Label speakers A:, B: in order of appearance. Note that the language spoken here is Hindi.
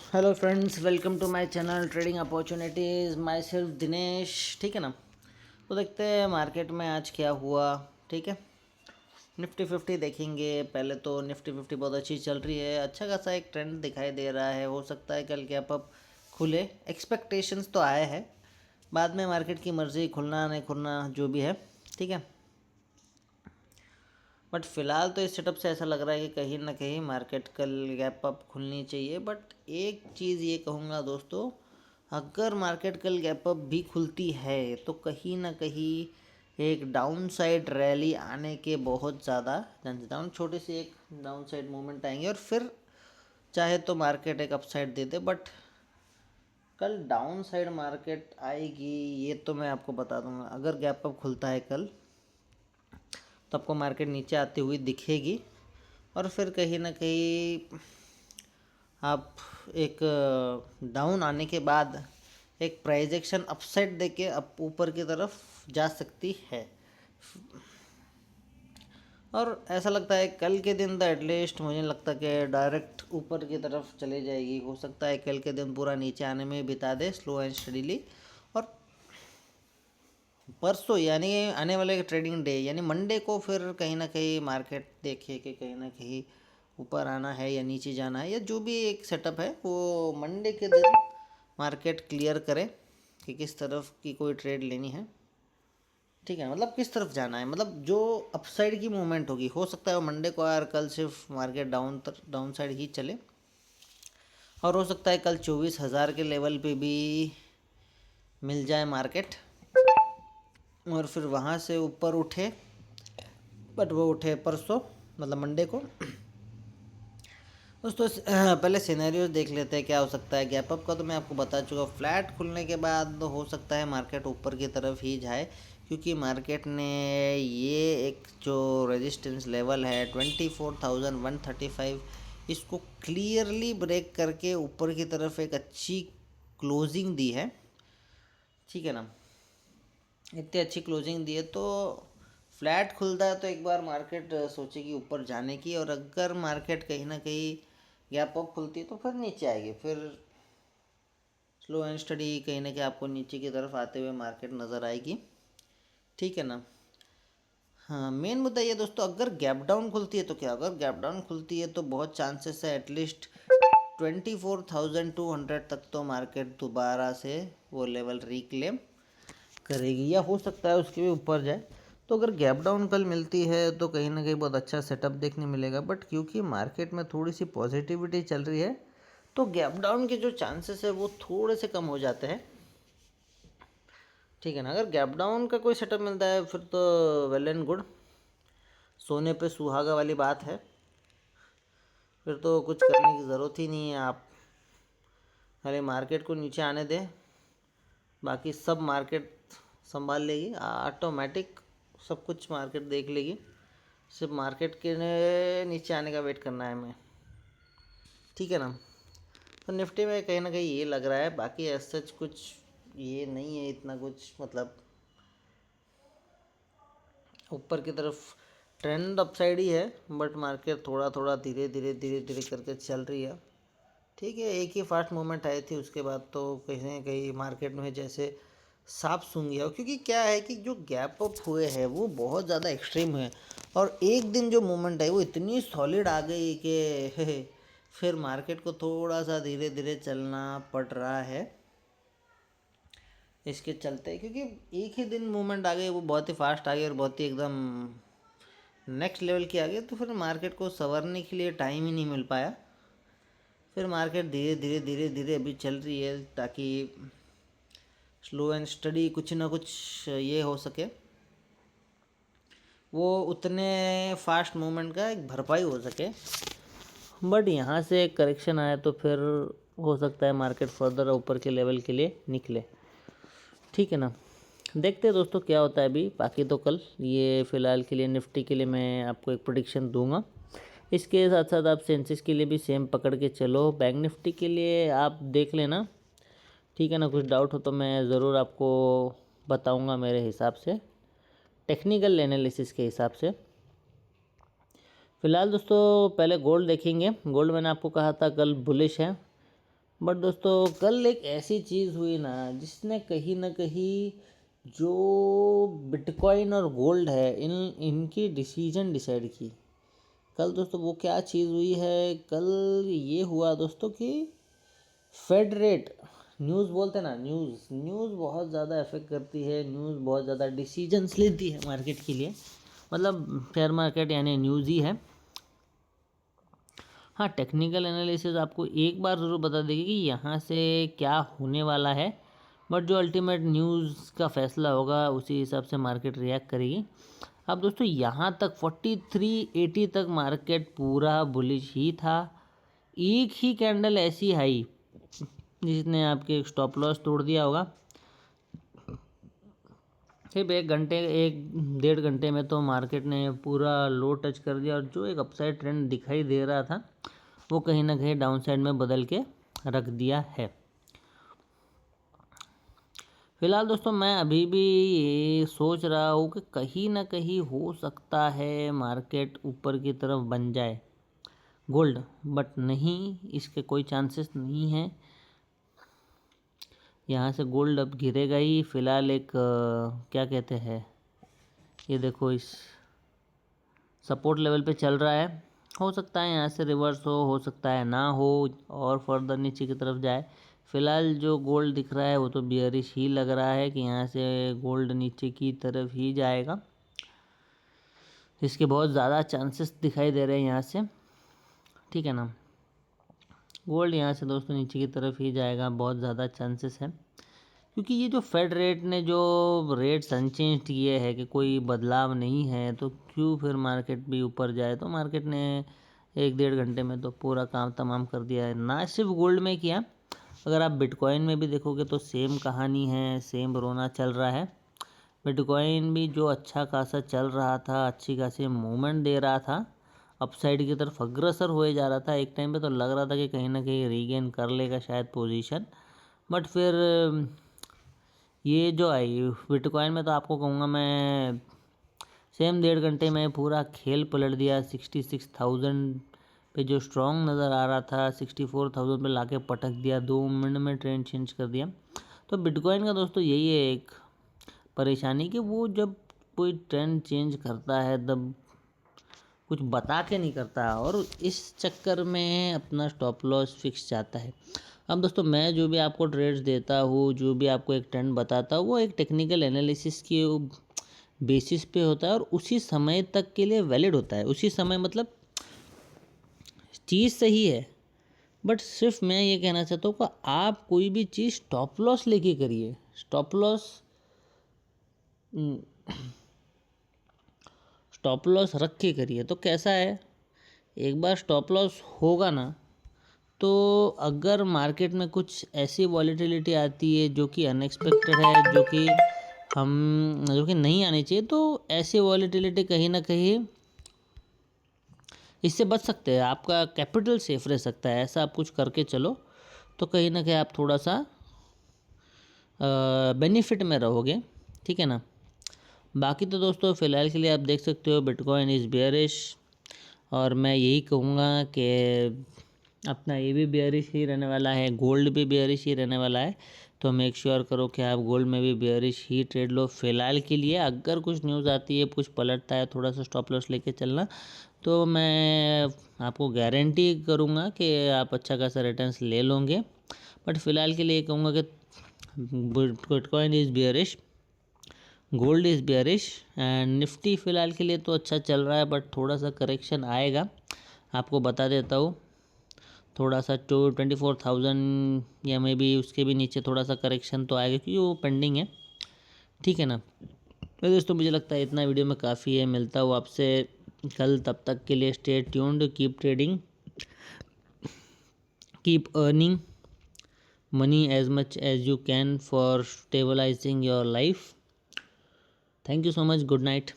A: Hello friends, welcome to my channel trading opportunities. Myself Dinesh. ठीक है ना। तो देखते हैं मार्केट में आज क्या हुआ। ठीक है, निफ्टी 50 देखेंगे। पहले तो निफ्टी 50 बहुत अच्छी चल रही है, अच्छा खासा एक ट्रेंड दिखाई दे रहा है। हो सकता है कल गैप अप खुले, एक्सपेक्टेशंस तो आए हैं, बाद में मार्केट की मर्ज़ी, खुलना नहीं खुलना जो भी है। ठीक है, बट फ़िलहाल तो इस सेटअप से ऐसा लग रहा है कि कहीं ना कहीं मार्केट कल गैप अप खुलनी चाहिए। बट एक चीज़ ये कहूँगा दोस्तों, अगर मार्केट कल गैप अप भी खुलती है तो कहीं ना कहीं एक डाउन साइड रैली आने के बहुत ज़्यादा चांसेस, डाउन छोटी सी एक डाउन साइड मूवमेंट आएंगे और फिर चाहे तो मार्केट एक अपसाइड दे दे। बट कल डाउन साइड मार्केट आएगी ये तो मैं आपको बता दूंगा। अगर गैप अप खुलता है कल तो आपको मार्केट नीचे आती हुई दिखेगी और फिर कहीं ना कहीं आप एक डाउन आने के बाद एक प्राइस एक्शन अपसाइड देके अप ऊपर की तरफ जा सकती है। और ऐसा लगता है कल के दिन तो एटलीस्ट मुझे लगता है कि डायरेक्ट ऊपर की तरफ चले जाएगी। हो सकता है कल के दिन पूरा नीचे आने में बिता दे स्लो एंड स्टडीली, और परसों यानी आने वाले ट्रेडिंग डे यानी मंडे को फिर कहीं ना कहीं मार्केट देखिए कि कहीं ना कहीं ऊपर आना है या नीचे जाना है, या जो भी एक सेटअप है वो मंडे के दिन मार्केट क्लियर करे कि किस तरफ की कोई ट्रेड लेनी है। ठीक है, मतलब किस तरफ जाना है, मतलब जो अपसाइड की मूवमेंट होगी। हो सकता है वो मंडे को यार कल सिर्फ मार्केट डाउन साइड ही चले, और हो सकता है कल 24,000 के लेवल पे भी मिल जाए मार्केट और फिर वहाँ से ऊपर उठे। बट वो उठे परसों, मतलब मंडे को। दोस्तों पहले सिनेरियोज देख लेते हैं क्या हो सकता है। गैप अप का तो मैं आपको बता चुका हूँ। फ्लैट खुलने के बाद हो सकता है मार्केट ऊपर की तरफ ही जाए, क्योंकि मार्केट ने ये एक जो रेजिस्टेंस लेवल है 24,135, इसको क्लियरली ब्रेक करके ऊपर की तरफ एक अच्छी क्लोजिंग दी है। ठीक है ना, इतनी अच्छी क्लोजिंग दी है तो फ्लैट खुलता है तो एक बार मार्केट सोचेगी ऊपर जाने की, और अगर मार्केट कहीं ना कहीं गैप अप खुलती है तो फिर नीचे आएगी। फिर स्लो एंड स्टडी कहीं ना कहीं आपको नीचे की तरफ आते हुए मार्केट नज़र आएगी। ठीक है ना। हाँ, मेन मुद्दा ये दोस्तों, अगर गैप डाउन खुलती है तो क्या, अगर गैप डाउन खुलती है तो बहुत चांसेस है एटलीस्ट 24,200 तक तो मार्केट दोबारा से वो लेवल रिक्लेम करेगी, या हो सकता है उसके भी ऊपर जाए। तो अगर गैप डाउन कल मिलती है तो कहीं ना कहीं बहुत अच्छा सेटअप देखने मिलेगा। बट क्योंकि मार्केट में थोड़ी सी पॉजिटिविटी चल रही है तो गैप डाउन के जो चांसेस है वो थोड़े से कम हो जाते हैं। ठीक है ना, अगर गैप डाउन का कोई सेटअप मिलता है फिर तो वेल एंड गुड, सोने पे सुहागा वाली बात है। फिर तो कुछ करने की ज़रूरत ही नहीं है, आप खाली मार्केट को नीचे आने दें, बाकी सब मार्केट संभाल लेगी ऑटोमेटिक। सब कुछ मार्केट देख लेगी, सिर्फ मार्केट के नीचे आने का वेट करना है हमें। ठीक है ना। तो निफ्टी में कहीं ना कहीं ये लग रहा है, बाकी ऐसा कुछ ये नहीं है इतना कुछ, मतलब ऊपर की तरफ ट्रेंड अपसाइड ही है। बट मार्केट थोड़ा थोड़ा धीरे धीरे धीरे धीरे करके चल रही है। ठीक है, एक ही फास्ट मूवमेंट आई थी, उसके बाद तो कहीं ना कहीं मार्केट में जैसे साफ सूंघ गया। क्योंकि क्या है कि जो गैप अप हुए हैं वो बहुत ज़्यादा एक्सट्रीम है, और एक दिन जो मूवमेंट आई वो इतनी सॉलिड आ गई कि फिर मार्केट को थोड़ा सा धीरे धीरे चलना पड़ रहा है इसके चलते। क्योंकि एक ही दिन मूवमेंट आ गई, वो बहुत ही फास्ट आ गई और बहुत ही एकदम नेक्स्ट लेवल की आ गई, तो फिर मार्केट को संवरने के लिए टाइम ही नहीं मिल पाया। फिर मार्केट धीरे धीरे धीरे धीरे अभी चल रही है ताकि स्लो एंड स्टडी कुछ ना कुछ ये हो सके, वो उतने फास्ट मूवमेंट का एक भरपाई हो सके। बट यहाँ से एक करेक्शन आया तो फिर हो सकता है मार्केट फर्दर ऊपर के लेवल के लिए निकले। ठीक है ना, देखते हैं दोस्तों क्या होता है अभी। बाकी तो कल ये फ़िलहाल के लिए निफ्टी के लिए मैं आपको एक प्रेडिक्शन दूंगा। इसके साथ साथ आप सेंसेक्स के लिए भी सेम पकड़ के चलो। बैंक निफ्टी के लिए आप देख लेना। ठीक है ना, कुछ डाउट हो तो मैं ज़रूर आपको बताऊंगा मेरे हिसाब से, टेक्निकल एनालिसिस के हिसाब से। फ़िलहाल दोस्तों पहले गोल्ड देखेंगे। गोल्ड मैंने आपको कहा था कल बुलिश है, बट दोस्तों कल एक ऐसी चीज़ हुई ना जिसने कहीं ना कहीं जो बिटकॉइन और गोल्ड है इनकी डिसीजन डिसाइड की। कल दोस्तों वो क्या चीज़ हुई है, कल ये हुआ दोस्तों कि फेड रेट, न्यूज़ बोलते हैं ना, न्यूज़ बहुत ज़्यादा इफेक्ट करती है, न्यूज़ बहुत ज़्यादा डिसीजंस लेती है मार्केट के लिए। मतलब शेयर मार्केट यानी न्यूज़ ही है। हाँ, टेक्निकल एनालिसिस आपको एक बार ज़रूर बता देगी कि यहाँ से क्या होने वाला है, बट जो अल्टीमेट न्यूज़ का फैसला होगा उसी हिसाब से मार्केट रिएक्ट करेगी। अब दोस्तों यहाँ तक 4380 तक मार्केट पूरा बुलिश ही था। एक ही कैंडल ऐसी आई जिसने आपके स्टॉप लॉस तोड़ दिया होगा। सिर्फ 1-1.5 घंटे में तो मार्केट ने पूरा लो टच कर दिया, और जो एक अपसाइड ट्रेंड दिखाई दे रहा था वो कहीं ना कहीं डाउन साइड में बदल के रख दिया है। फिलहाल दोस्तों मैं अभी भी ये सोच रहा हूँ कि कहीं ना कहीं हो सकता है मार्केट ऊपर की तरफ बन जाए गोल्ड, बट नहीं, इसके कोई चांसेस नहीं है। यहाँ से गोल्ड अब गिरेगा ही। फ़िलहाल एक क्या कहते हैं, ये देखो इस सपोर्ट लेवल पे चल रहा है। हो सकता है यहाँ से रिवर्स हो सकता है ना हो, और फर्दर नीचे की तरफ जाए। फ़िलहाल जो गोल्ड दिख रहा है वो तो बियरिश ही लग रहा है कि यहाँ से गोल्ड नीचे की तरफ ही जाएगा। इसके बहुत ज़्यादा चांसेस दिखाई दे रहे हैं यहाँ से, ठीक है ना। गोल्ड यहाँ से दोस्तों नीचे की तरफ ही जाएगा, बहुत ज़्यादा चांसेस है, क्योंकि ये जो फेड रेट ने जो रेट्स अनचेंज किए हैं कि कोई बदलाव नहीं है, तो क्यों फिर मार्केट भी ऊपर जाए। तो मार्केट ने 1-1.5 घंटे में तो पूरा काम तमाम कर दिया है, ना सिर्फ गोल्ड में किया। अगर आप बिटकॉइन में भी देखोगे तो सेम कहानी है, सेम रोना चल रहा है। बिटकॉइन भी जो अच्छा खासा चल रहा था, अच्छी खासी मूवमेंट दे रहा था, अपसाइड की तरफ अग्रसर हुए जा रहा था। एक टाइम पे तो लग रहा था कि कहीं ना कहीं रीगेन कर लेगा शायद पोजीशन, बट फिर ये जो आई बिटकॉइन में तो आपको कहूँगा मैं सेम 1.5 घंटे में पूरा खेल पलट दिया। 66,000 पे जो स्ट्रॉन्ग नज़र आ रहा था 64,000 पे लाके पटक दिया, 2 मिनट में ट्रेंड चेंज कर दिया। तो बिटकॉइन का दोस्तों यही है एक परेशानी कि वो जब कोई ट्रेंड चेंज करता है तब कुछ बता के नहीं करता, और इस चक्कर में अपना स्टॉप लॉस फिक्स जाता है। अब दोस्तों मैं जो भी आपको ट्रेड्स देता हूँ, जो भी आपको एक ट्रेंड बताता हूँ, वो एक टेक्निकल एनालिसिस के बेसिस पे होता है और उसी समय तक के लिए वैलिड होता है। उसी समय मतलब चीज़ सही है, बट सिर्फ मैं ये कहना चाहता हूँ कि आप कोई भी चीज़ स्टॉप लॉस लेके करिए। स्टॉप लॉस रख के करिए तो कैसा है, एक बार स्टॉप लॉस होगा ना, तो अगर मार्केट में कुछ ऐसी वॉलीटिलिटी आती है जो कि अनएक्सपेक्टेड है, जो कि नहीं आनी चाहिए, तो ऐसी वॉलीटिलिटी कहीं ना कहीं इससे बच सकते हैं। आपका कैपिटल सेफ रह सकता है। ऐसा आप कुछ करके चलो तो कहीं ना कहीं आप थोड़ा सा बेनिफिट में रहोगे, ठीक है ना। बाकी तो दोस्तों फ़िलहाल के लिए आप देख सकते हो बिटकॉइन इज़ बेयरिश, और मैं यही कहूँगा कि अपना ये भी बेयरिश ही रहने वाला है, गोल्ड भी बेयरिश ही रहने वाला है। तो मेक श्योर करो कि आप गोल्ड में भी बेयरिश ही ट्रेड लो फ़िलहाल के लिए। अगर कुछ न्यूज़ आती है, कुछ पलटता है, थोड़ा सा स्टॉप लॉस लेके चलना, तो मैं आपको गारंटी करूँगा कि आप अच्छा खासा रिटर्न्स ले लोगे। बट फ़िलहाल के लिए कहूँगा कि bitcoin is bearish, gold is bearish, and Nifty फ़िलहाल के लिए तो अच्छा चल रहा है, बट थोड़ा सा करेक्शन आएगा, आपको बता देता हूँ। थोड़ा सा 24,000 या मे बी उसके भी नीचे थोड़ा सा करेक्शन तो आएगा, क्योंकि वो पेंडिंग है, ठीक है ना। तो दोस्तों मुझे लगता है इतना वीडियो में काफ़ी है। मिलता हूँ आपसे कल, तब तक के लिए stay tuned, keep trading, keep earning money as much as you can for stabilizing your life. Thank you so much. Good night.